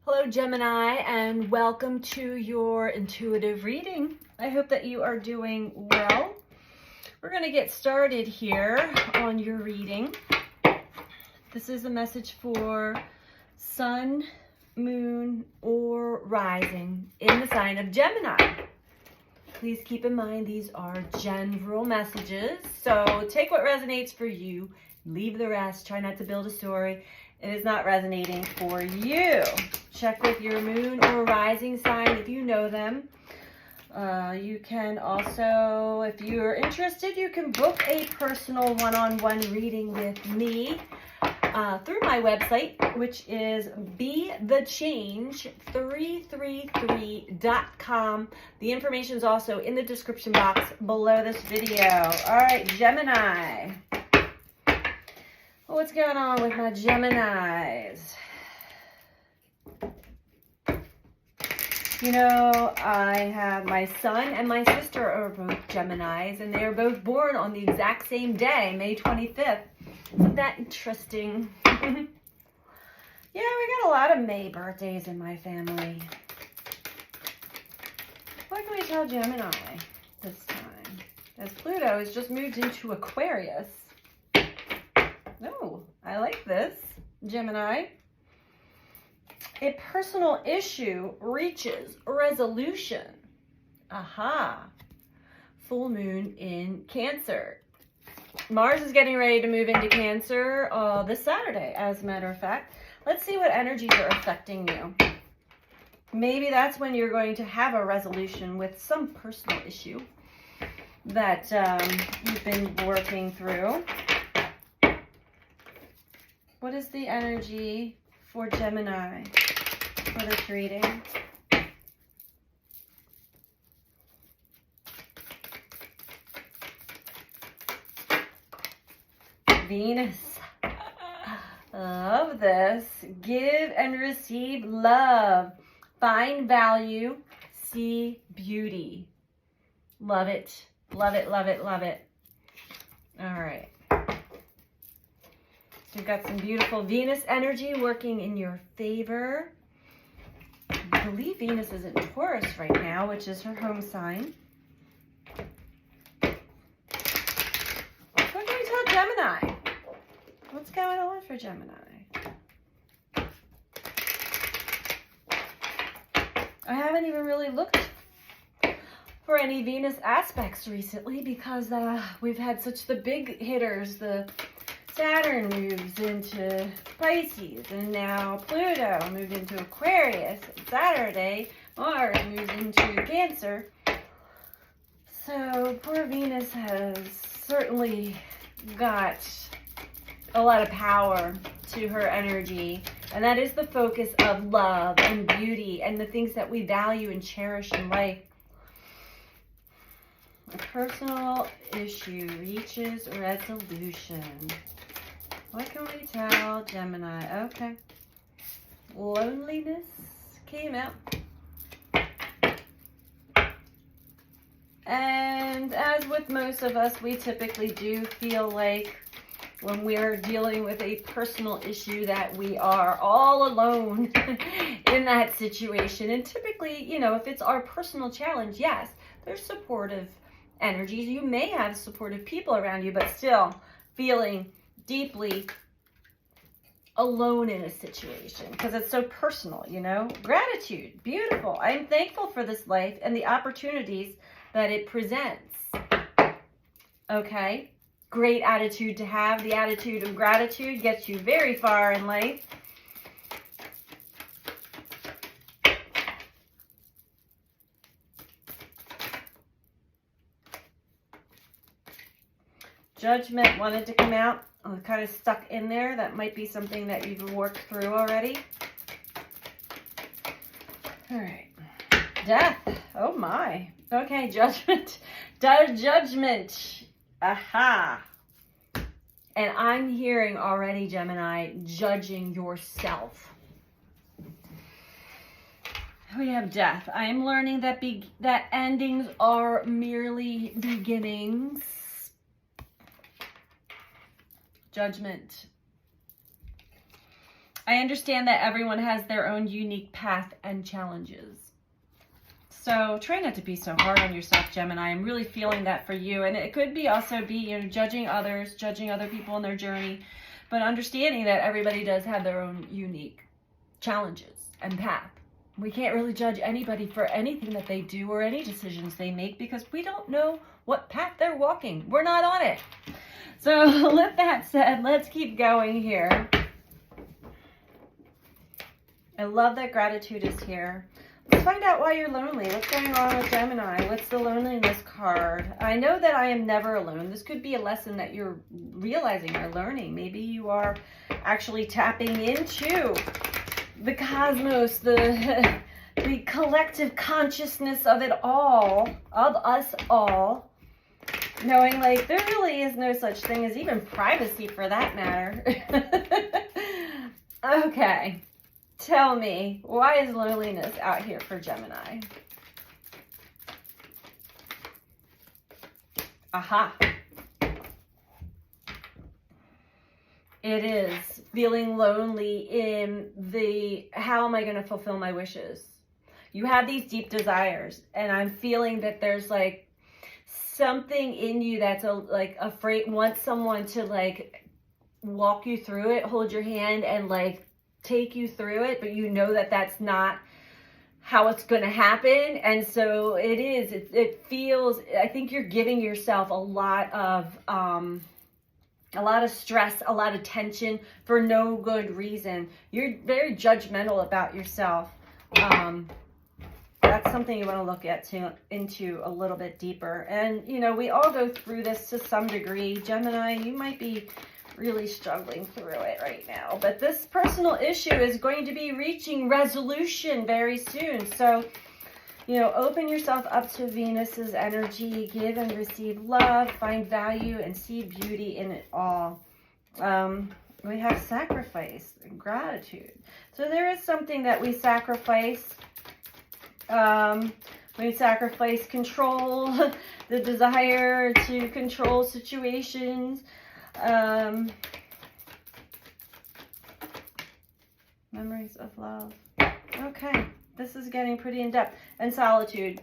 Hello Gemini, and welcome to your intuitive reading. I hope that you are doing well. We're going to get started here on your reading. This is a message for Sun, Moon, or Rising in the sign of Gemini. Please keep in mind these are general messages, so take what resonates for you, leave the rest, try not to build a story. It is not resonating for you. Check with your moon or rising sign if you know them. You can also, if you're interested, you can book a personal one-on-one reading with me through my website, which is BeTheChange333.com. The information is also in the description box below this video. All right, Gemini. What's going on with my Geminis? You know, I have my son and my sister are both Geminis, and they are both born on the exact same day, May 25th. Isn't that interesting? Yeah, we got a lot of May birthdays in my family. What can we tell Gemini this time? As Pluto has just moved into Aquarius. Oh, I like this, Gemini. A personal issue reaches resolution. Aha. Full moon in Cancer. Mars is getting ready to move into Cancer this Saturday, as a matter of fact. Let's see what energies are affecting you. Maybe that's when you're going to have a resolution with some personal issue that you've been working through. What is the energy for Gemini for this reading? Venus. Love this. Give and receive love. Find value. See beauty. Love it. Love it, love it, love it. All right. You've got some beautiful Venus energy working in your favor. I believe Venus is in Taurus right now, which is her home sign. What can we tell Gemini? What's going on for Gemini? I haven't even really looked for any Venus aspects recently because we've had such the big hitters. The Saturn moves into Pisces, and now Pluto moved into Aquarius. Saturday, Mars moves into Cancer. So poor Venus has certainly got a lot of power to her energy, and that is the focus of love and beauty and the things that we value and cherish in life. A personal issue reaches resolution. What can we tell Gemini? Okay. Loneliness came out. And as with most of us, we typically do feel like when we're dealing with a personal issue that we are all alone in that situation. And typically, you know, if it's our personal challenge, yes, there's supportive energies. You may have supportive people around you, but still feeling deeply alone in a situation because it's so personal, you know. Gratitude, beautiful. I'm thankful for this life and the opportunities that it presents. Okay, great attitude to have. The attitude of gratitude gets you very far in life. Judgment wanted to come out. Kind of stuck in there. That might be something that you've worked through already. All right. Death. Oh my. Okay, judgment. Judgment. Aha. And I'm hearing already, Gemini, judging yourself. We have death. I am learning that that endings are merely beginnings. Judgment. I understand that everyone has their own unique path and challenges. So try not to be so hard on yourself, Gemini. I'm really feeling that for you. And it could be also be, you know, judging others, judging other people in their journey, but understanding that everybody does have their own unique challenges and path. We can't really judge anybody for anything that they do or any decisions they make because we don't know what path they're walking. We're not on it. So with that said, let's keep going here. I love that gratitude is here. Let's find out why you're lonely. What's going on with Gemini? What's the loneliness card? I know that I am never alone. This could be a lesson that you're realizing or learning. Maybe you are actually tapping into the cosmos, the collective consciousness of it all, of us all, knowing like there really is no such thing as even privacy for that matter. Okay. Tell me, why is loneliness out here for Gemini? Aha. It is feeling lonely in the, how am I going to fulfill my wishes? You have these deep desires, and I'm feeling that there's like something in you that's like afraid, wants someone to like walk you through it, hold your hand and like take you through it, but you know that that's not how it's going to happen. And so it feels, I think you're giving yourself a lot of stress, a lot of tension for no good reason. You're very judgmental about yourself. That's something you want to look into a little bit deeper. And, you know, we all go through this to some degree. Gemini, you might be really struggling through it right now, but this personal issue is going to be reaching resolution very soon. So, you know, open yourself up to Venus's energy, give and receive love, find value and see beauty in it all. We have sacrifice and gratitude. So there is something that we sacrifice. We sacrifice control, the desire to control situations. Memories of love. Okay, this is getting pretty in depth. And solitude.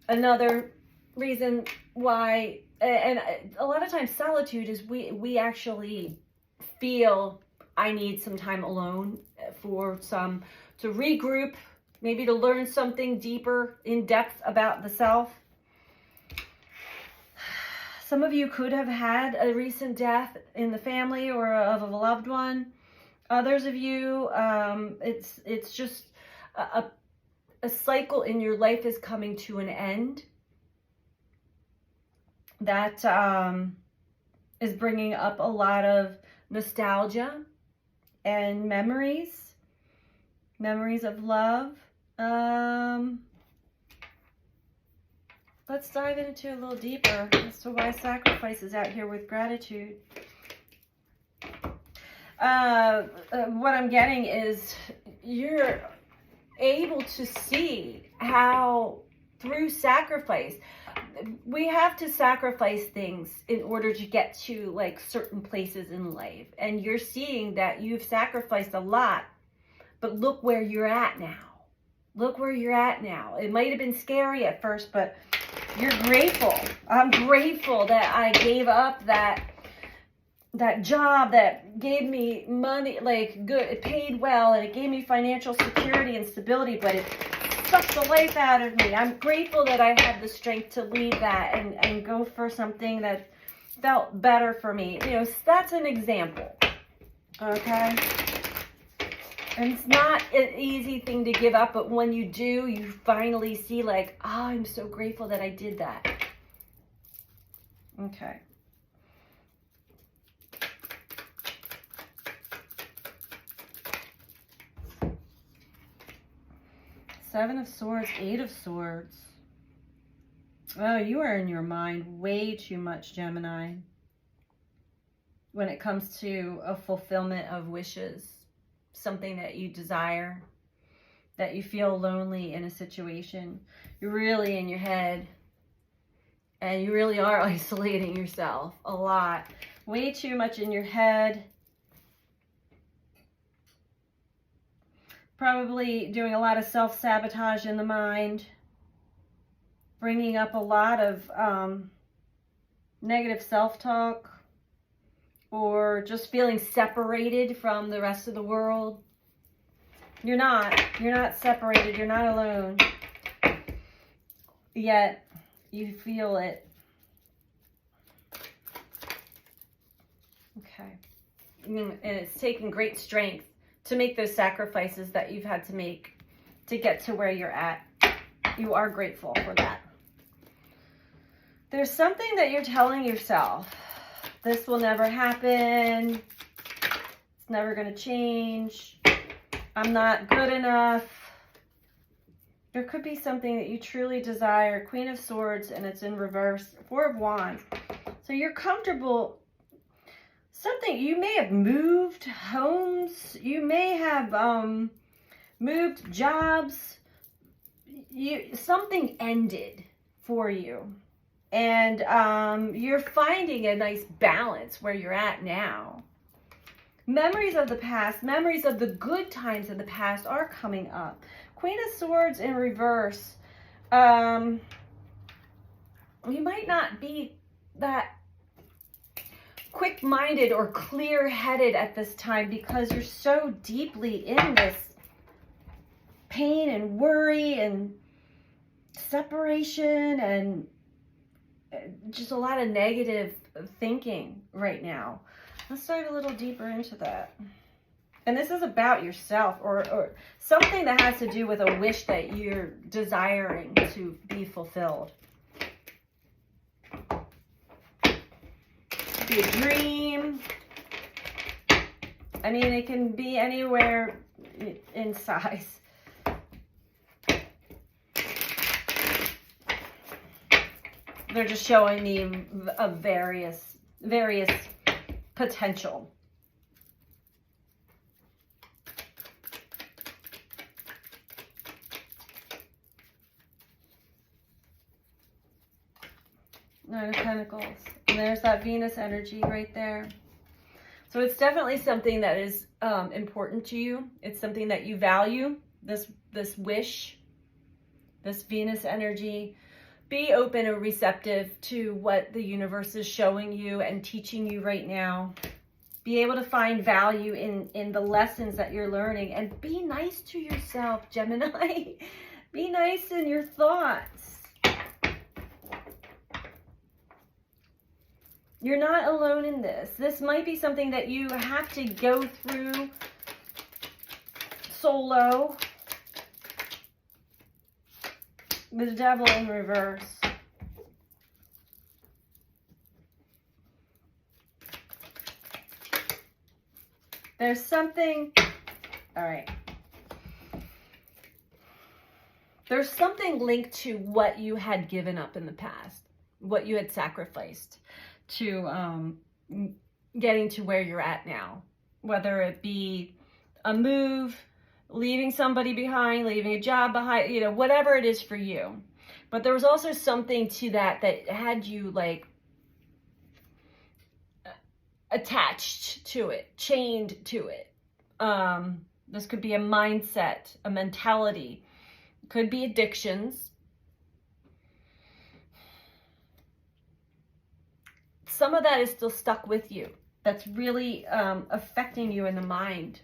Another reason why, and a lot of times solitude is we actually feel I need some time alone to regroup, maybe to learn something deeper in depth about the self. Some of you could have had a recent death in the family or of a loved one. Others of you, it's just a cycle in your life is coming to an end. That is bringing up a lot of nostalgia and memories of love. Let's dive into a little deeper as to why sacrifice is out here with gratitude. What I'm getting is you're able to see how through sacrifice, we have to sacrifice things in order to get to like certain places in life. And you're seeing that you've sacrificed a lot, but look where you're at now. Look where you're at now. It might have been scary at first, but you're grateful. I'm grateful that I gave up that job that gave me money, like good, it paid well, and it gave me financial security and stability, but it sucked the life out of me. I'm grateful that I had the strength to leave that and go for something that felt better for me. You know, that's an example. Okay? And it's not an easy thing to give up, but when you do, you finally see like, oh, I'm so grateful that I did that. Okay. Seven of Swords, Eight of Swords. Oh, you are in your mind way too much, Gemini, when it comes to a fulfillment of wishes. Something that you desire, that you feel lonely in a situation. You're really in your head, and you really are isolating yourself a lot. Way too much in your head. Probably doing a lot of self-sabotage in the mind, bringing up a lot of negative self-talk, or just feeling separated from the rest of the world. You're not separated, you're not alone, yet you feel it. Okay. And it's taken great strength to make those sacrifices that you've had to make to get to where you're at. You are grateful for that. There's something that you're telling yourself. This will never happen. It's never going to change. I'm not good enough. There could be something that you truly desire. Queen of Swords, and it's in reverse. Four of Wands. So you're comfortable. Something, you may have moved homes. You may have moved jobs. Something ended for you. And you're finding a nice balance where you're at now. Memories of the past, memories of the good times in the past are coming up. Queen of Swords in reverse. You might not be that quick-minded or clear-headed at this time because you're so deeply in this pain and worry and separation and just a lot of negative thinking right now. Let's dive a little deeper into that. And this is about yourself or something that has to do with a wish that you're desiring to be fulfilled. Be a dream. I mean, it can be anywhere in size. They're just showing me a various potential. Nine of Pentacles. And there's that Venus energy right there. So it's definitely something that is important to you. It's something that you value, this wish, this Venus energy. Be open and receptive to what the universe is showing you and teaching you right now. Be able to find value in the lessons that you're learning. And be nice to yourself, Gemini. Be nice in your thoughts. You're not alone in this. This might be something that you have to go through solo. The Devil in reverse. There's something, all right. There's something linked to what you had given up in the past, what you had sacrificed to getting to where you're at now, whether it be a move, leaving somebody behind, leaving a job behind, you know, whatever it is for you. But there was also something to that had you like attached to it, chained to it. This could be a mindset, a mentality, could be addictions. Some of that is still stuck with you. That's really affecting you in the mind.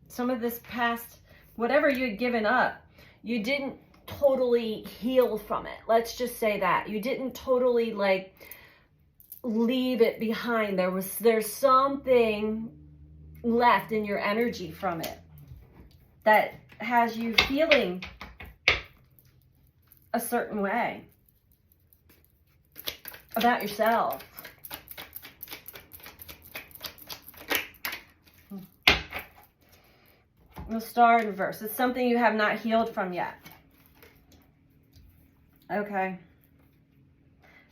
Some of this past, whatever you had given up, you didn't totally heal from it. Let's just say that. You didn't totally like leave it behind. There's something left in your energy from it that has you feeling a certain way about yourself. The Star in reverse. It's something you have not healed from yet. Okay.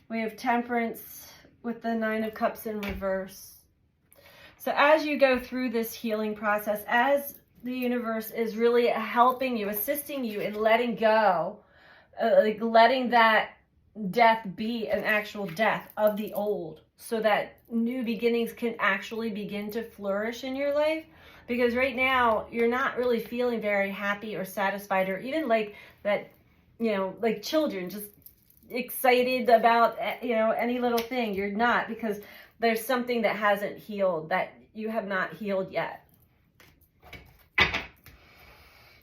We have Temperance with the Nine of Cups in reverse. So as you go through this healing process, as the universe is really helping you, assisting you in letting go, like letting that death be an actual death of the old so that new beginnings can actually begin to flourish in your life, Because right now, you're not really feeling very happy or satisfied, or even like that, like children, just excited about, any little thing. You're not, because there's something that hasn't healed, that you have not healed yet.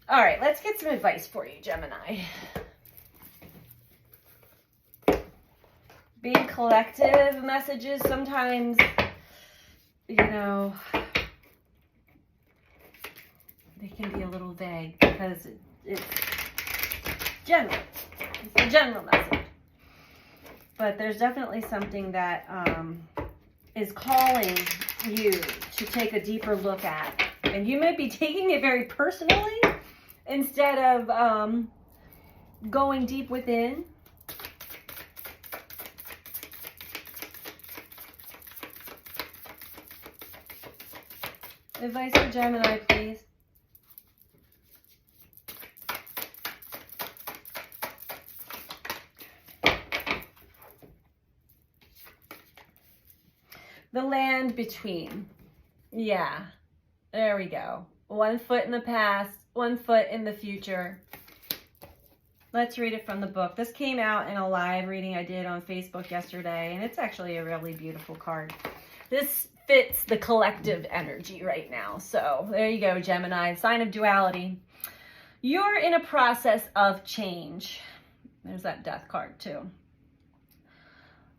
All right, let's get some advice for you, Gemini. Being collective messages, sometimes, they can be a little vague because it's general. It's a general message. But there's definitely something that is calling you to take a deeper look at. And you might be taking it very personally instead of going deep within. Advice for Gemini, please. The land between. Yeah, there we go. 1 foot in the past, 1 foot in the future. Let's read it from the book. This came out in a live reading I did on Facebook yesterday, and it's actually a really beautiful card. This fits the collective energy right now. So there you go, Gemini, sign of duality. You're in a process of change. There's that death card too.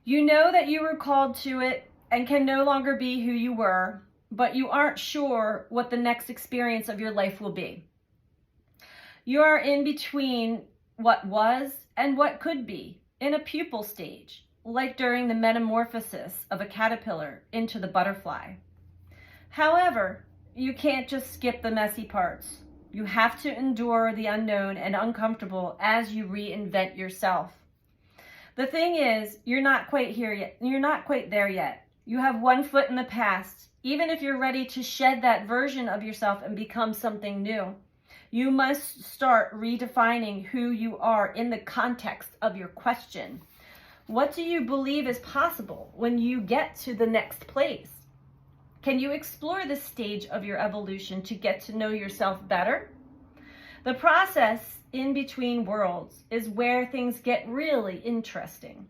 You know that you were called to it and can no longer be who you were, but you aren't sure what the next experience of your life will be. You are in between what was and what could be, in a pupal stage, like during the metamorphosis of a caterpillar into the butterfly. However, you can't just skip the messy parts. You have to endure the unknown and uncomfortable as you reinvent yourself. The thing is, you're not quite here yet. You're not quite there yet. You have 1 foot in the past. Even if you're ready to shed that version of yourself and become something new, you must start redefining who you are in the context of your question. What do you believe is possible when you get to the next place? Can you explore this stage of your evolution to get to know yourself better? The process in between worlds is where things get really interesting.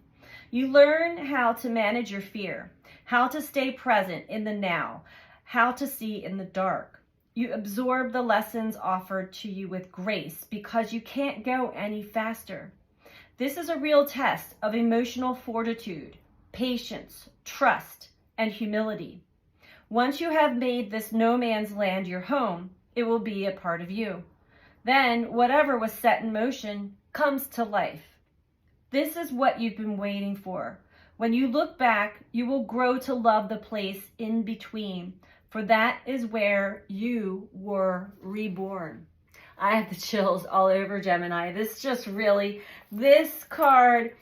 You learn how to manage your fear, how to stay present in the now, how to see in the dark. You absorb the lessons offered to you with grace because you can't go any faster. This is a real test of emotional fortitude, patience, trust, and humility. Once you have made this no man's land your home, it will be a part of you. Then whatever was set in motion comes to life. This is what you've been waiting for. When you look back, you will grow to love the place in between, for that is where you were reborn. I have the chills all over, Gemini. This card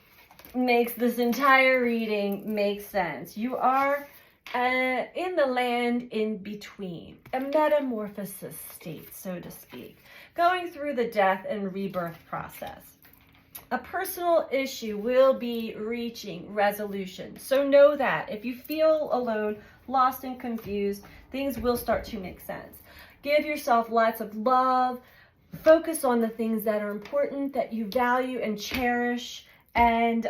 makes this entire reading make sense. You are in the land in between, a metamorphosis state, so to speak, going through the death and rebirth process. A personal issue will be reaching resolution. So know that if you feel alone, lost, and confused, things will start to make sense. Give yourself lots of love. Focus on the things that are important, that you value and cherish, and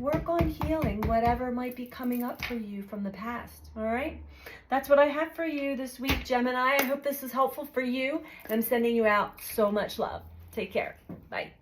work on healing whatever might be coming up for you from the past. All right? That's what I have for you this week, Gemini. I hope this is helpful for you. And I'm sending you out so much love. Take care. Bye.